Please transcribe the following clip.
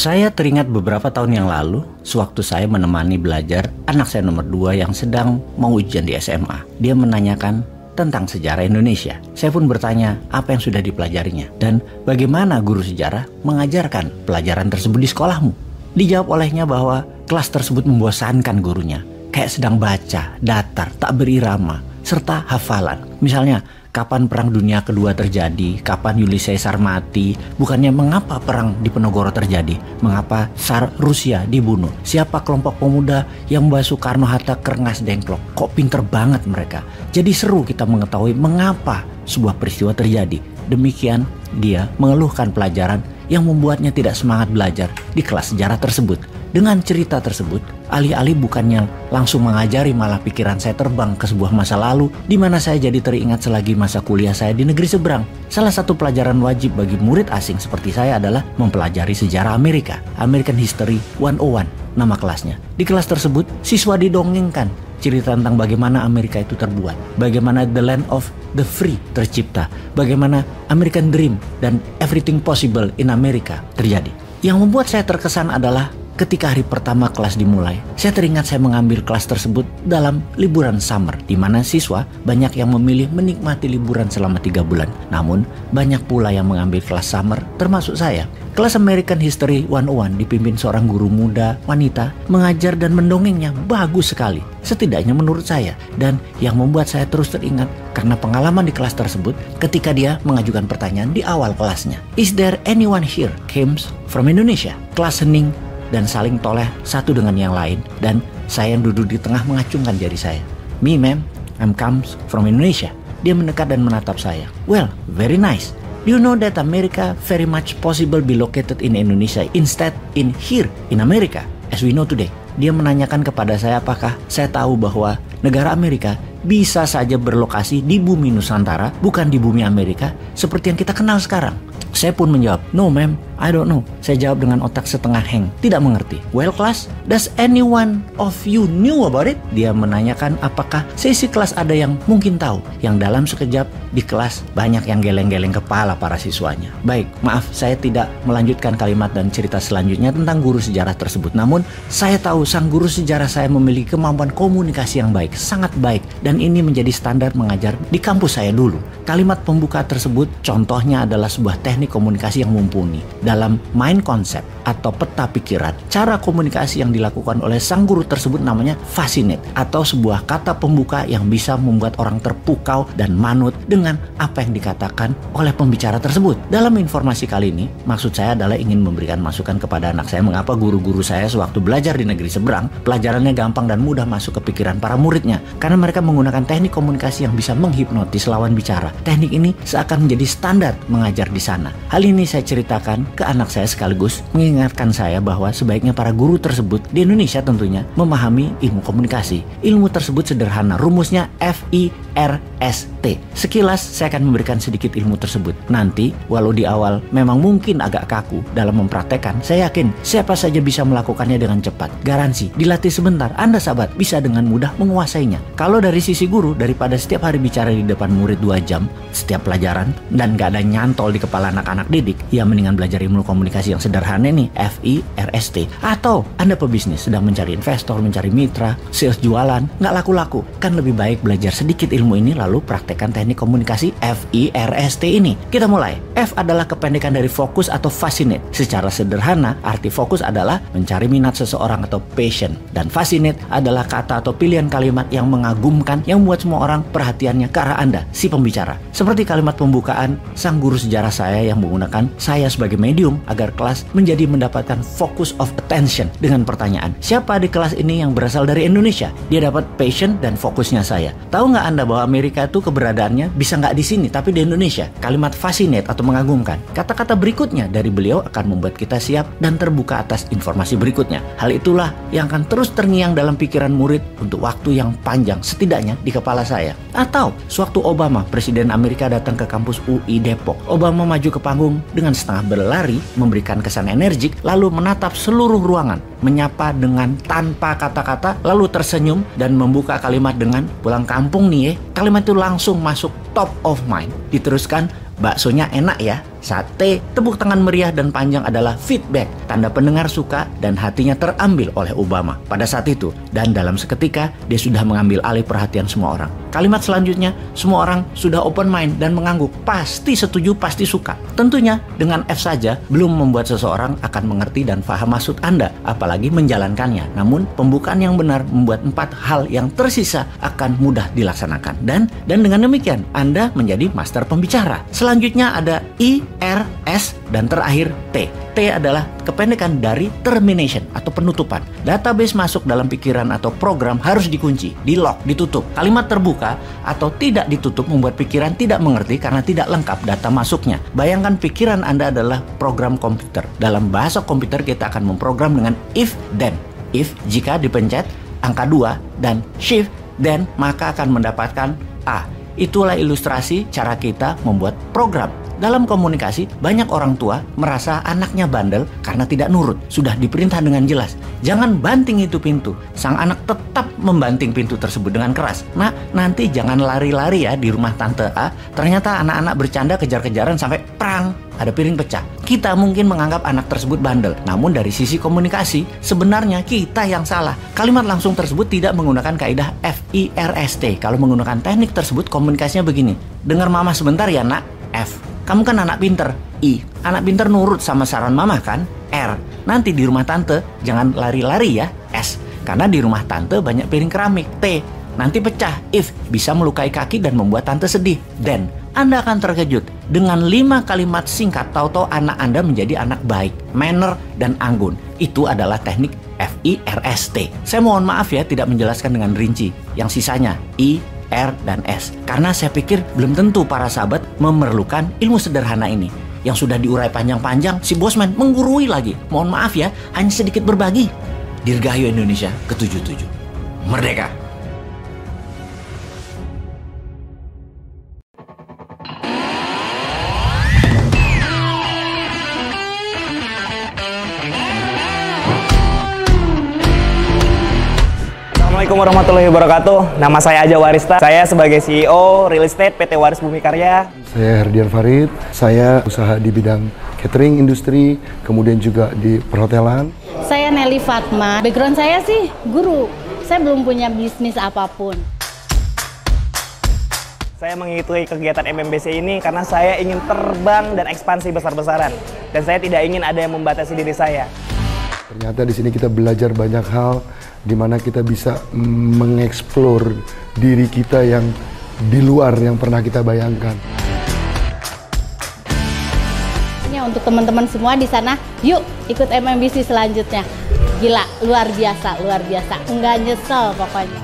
Saya teringat beberapa tahun yang lalu, sewaktu saya menemani belajar anak saya nomor 2 yang sedang mau ujian di SMA. Dia menanyakan tentang sejarah Indonesia. Saya pun bertanya apa yang sudah dipelajarinya dan bagaimana guru sejarah mengajarkan pelajaran tersebut di sekolahmu. Dijawab olehnya bahwa kelas tersebut membosankan gurunya, kayak sedang baca, datar, tak berirama, serta hafalan. Misalnya, kapan Perang Dunia Kedua terjadi, kapan Julius Caesar mati, bukannya mengapa perang di Penogoro terjadi, mengapa Tsar Rusia dibunuh, siapa kelompok pemuda yang membawa Soekarno-Hatta ke Rengas Dengklok, kok pinter banget mereka. Jadi seru kita mengetahui mengapa sebuah peristiwa terjadi. Demikian dia mengeluhkan pelajaran yang membuatnya tidak semangat belajar di kelas sejarah tersebut. Dengan cerita tersebut, alih-alih bukannya langsung mengajari, malah pikiran saya terbang ke sebuah masa lalu di mana saya jadi teringat selagi masa kuliah saya di negeri seberang. Salah satu pelajaran wajib bagi murid asing seperti saya adalah mempelajari sejarah Amerika, American History 101 nama kelasnya. Di kelas tersebut, siswa didongengkan cerita tentang bagaimana Amerika itu terbuat, bagaimana the land of the free tercipta, bagaimana American Dream dan everything possible in America terjadi. Yang membuat saya terkesan adalah ketika hari pertama kelas dimulai, saya teringat saya mengambil kelas tersebut dalam liburan summer, di mana siswa banyak yang memilih menikmati liburan selama 3 bulan. Namun, banyak pula yang mengambil kelas summer, termasuk saya. Kelas American History 101 dipimpin seorang guru muda, wanita, mengajar dan mendongengnya bagus sekali. Setidaknya menurut saya. Dan yang membuat saya terus teringat karena pengalaman di kelas tersebut ketika dia mengajukan pertanyaan di awal kelasnya. Is there anyone here comes from Indonesia? Kelas hening dan saling toleh satu dengan yang lain, dan saya yang duduk di tengah mengacungkan jari saya. Me ma'am, I'm comes from Indonesia. Dia mendekat dan menatap saya. Well, very nice. Do you know that America very much possible be located in Indonesia instead in here in America as we know today? Dia menanyakan kepada saya apakah saya tahu bahwa negara Amerika bisa saja berlokasi di bumi Nusantara, bukan di bumi Amerika seperti yang kita kenal sekarang. Saya pun menjawab, no ma'am, I don't know. Saya jawab dengan otak setengah hang, tidak mengerti. Well class, does anyone of you knew about it? Dia menanyakan apakah sesi kelas ada yang mungkin tahu. Yang dalam sekejap di kelas banyak yang geleng-geleng kepala para siswanya. Baik, maaf saya tidak melanjutkan kalimat dan cerita selanjutnya tentang guru sejarah tersebut. Namun saya tahu sang guru sejarah saya memiliki kemampuan komunikasi yang baik, sangat baik. Dan ini menjadi standar mengajar di kampus saya dulu. Kalimat pembuka tersebut contohnya adalah sebuah teknik komunikasi yang mumpuni. Dalam mind concept atau peta pikiran, cara komunikasi yang dilakukan oleh sang guru tersebut namanya fascinate, atau sebuah kata pembuka yang bisa membuat orang terpukau dan manut dengan apa yang dikatakan oleh pembicara tersebut. Dalam informasi kali ini, maksud saya adalah ingin memberikan masukan kepada anak saya mengapa guru-guru saya sewaktu belajar di negeri seberang, pelajarannya gampang dan mudah masuk ke pikiran para muridnya, karena mereka menggunakan teknik komunikasi yang bisa menghipnotis lawan bicara. Teknik ini seakan menjadi standar mengajar di sana. Hal ini saya ceritakan ke anak saya sekaligus mengingatkan saya bahwa sebaiknya para guru tersebut di Indonesia tentunya memahami ilmu komunikasi. Ilmu tersebut sederhana, rumusnya FIRST. Sekilas saya akan memberikan sedikit ilmu tersebut. Nanti, walau di awal memang mungkin agak kaku dalam mempraktekkan, saya yakin siapa saja bisa melakukannya dengan cepat. Garansi, dilatih sebentar, Anda sahabat bisa dengan mudah menguasainya. Kalau dari sisi guru, daripada setiap hari bicara di depan murid 2 jam setiap pelajaran dan gak ada nyantol di kepala anak-anak didik, ya mendingan belajar ilmu komunikasi yang sederhana nih, FIRST. Atau Anda pebisnis sedang mencari investor, mencari mitra, sales jualan, nggak laku-laku, kan lebih baik belajar sedikit ilmu ini lalu praktekkan teknik komunikasi FIRST ini. Kita mulai. F adalah kependekan dari fokus atau fascinate. Secara sederhana, arti fokus adalah mencari minat seseorang atau passion, dan fascinate adalah kata atau pilihan kalimat yang mengagumkan yang membuat semua orang perhatiannya ke arah Anda, si pembicara. Seperti kalimat pembukaan sang guru sejarah saya yang menggunakan saya sebagai medium agar kelas menjadi mendapatkan focus of attention dengan pertanyaan, siapa di kelas ini yang berasal dari Indonesia? Dia dapat passion dan fokusnya saya. Tahu nggak Anda bahwa Amerika itu keberadaannya bisa nggak di sini tapi di Indonesia? Kalimat fascinate atau mengagumkan. Kata-kata berikutnya dari beliau akan membuat kita siap dan terbuka atas informasi berikutnya. Hal itulah yang akan terus terngiang dalam pikiran murid untuk waktu yang panjang, setidaknya di kepala saya. Atau sewaktu Obama, Presiden Amerika, datang ke kampus UI Depok. Obama maju ke panggung dengan setengah berlari, memberikan kesan energik, lalu menatap seluruh ruangan, menyapa dengan tanpa kata-kata, lalu tersenyum dan membuka kalimat dengan pulang kampung nih ya. Kalimat itu langsung masuk top of mind. Diteruskan, baksonya enak ya. Saat T, tepuk tangan meriah dan panjang adalah feedback, tanda pendengar suka dan hatinya terambil oleh Obama pada saat itu. Dan dalam seketika, dia sudah mengambil alih perhatian semua orang. Kalimat selanjutnya, semua orang sudah open mind dan mengangguk, pasti setuju, pasti suka. Tentunya, dengan F saja belum membuat seseorang akan mengerti dan paham maksud Anda, apalagi menjalankannya. Namun, pembukaan yang benar membuat 4 hal yang tersisa akan mudah dilaksanakan. Dan dengan demikian, Anda menjadi master pembicara. Selanjutnya ada I, R, S, dan terakhir T. T adalah kependekan dari termination atau penutupan. Database masuk dalam pikiran atau program harus dikunci, di-lock, ditutup. Kalimat terbuka atau tidak ditutup membuat pikiran tidak mengerti karena tidak lengkap data masuknya. Bayangkan pikiran Anda adalah program komputer. Dalam bahasa komputer kita akan memprogram dengan if, then. If, jika dipencet angka 2 dan shift, then, maka akan mendapatkan A. Itulah ilustrasi cara kita membuat program. Dalam komunikasi, banyak orang tua merasa anaknya bandel karena tidak nurut. Sudah diperintah dengan jelas, jangan banting itu pintu. Sang anak tetap membanting pintu tersebut dengan keras. Nah, nanti jangan lari-lari ya di rumah Tante A. Ternyata anak-anak bercanda kejar-kejaran sampai prang, ada piring pecah. Kita mungkin menganggap anak tersebut bandel. Namun dari sisi komunikasi, sebenarnya kita yang salah. Kalimat langsung tersebut tidak menggunakan kaidah FIRST. Kalau menggunakan teknik tersebut, komunikasinya begini. Dengar mama sebentar ya nak, F. Kamu kan anak pinter, I. Anak pinter nurut sama saran mama kan, R. Nanti di rumah tante jangan lari-lari ya, S. Karena di rumah tante banyak piring keramik, T. Nanti pecah, if. Bisa melukai kaki dan membuat tante sedih, then. Anda akan terkejut dengan 5 kalimat singkat, tahu-tahu anak Anda menjadi anak baik, manner, dan anggun. Itu adalah teknik FIRST. Saya mohon maaf ya tidak menjelaskan dengan rinci. Yang sisanya I, R, dan S. Karena saya pikir belum tentu para sahabat memerlukan ilmu sederhana ini. Yang sudah diurai panjang-panjang, si Bosman menggurui lagi. Mohon maaf ya, hanya sedikit berbagi. Dirgahayu Indonesia ke-77. Merdeka! Assalamualaikum warahmatullahi wabarakatuh. Nama saya Aja Warista. Saya sebagai CEO Real Estate PT Waris Bumi Karya. Saya Herdian Farid. Saya usaha di bidang catering industri, kemudian juga di perhotelan. Saya Nelly Fatma. Background saya sih guru. Saya belum punya bisnis apapun. Saya mengikuti kegiatan MMBC ini karena saya ingin terbang dan ekspansi besar-besaran. Dan saya tidak ingin ada yang membatasi diri saya. Ternyata di sini kita belajar banyak hal, di mana kita bisa mengeksplor diri kita yang di luar yang pernah kita bayangkan. Ini untuk teman-teman semua di sana, yuk ikut MMBC selanjutnya. Gila, luar biasa, enggak nyesel pokoknya.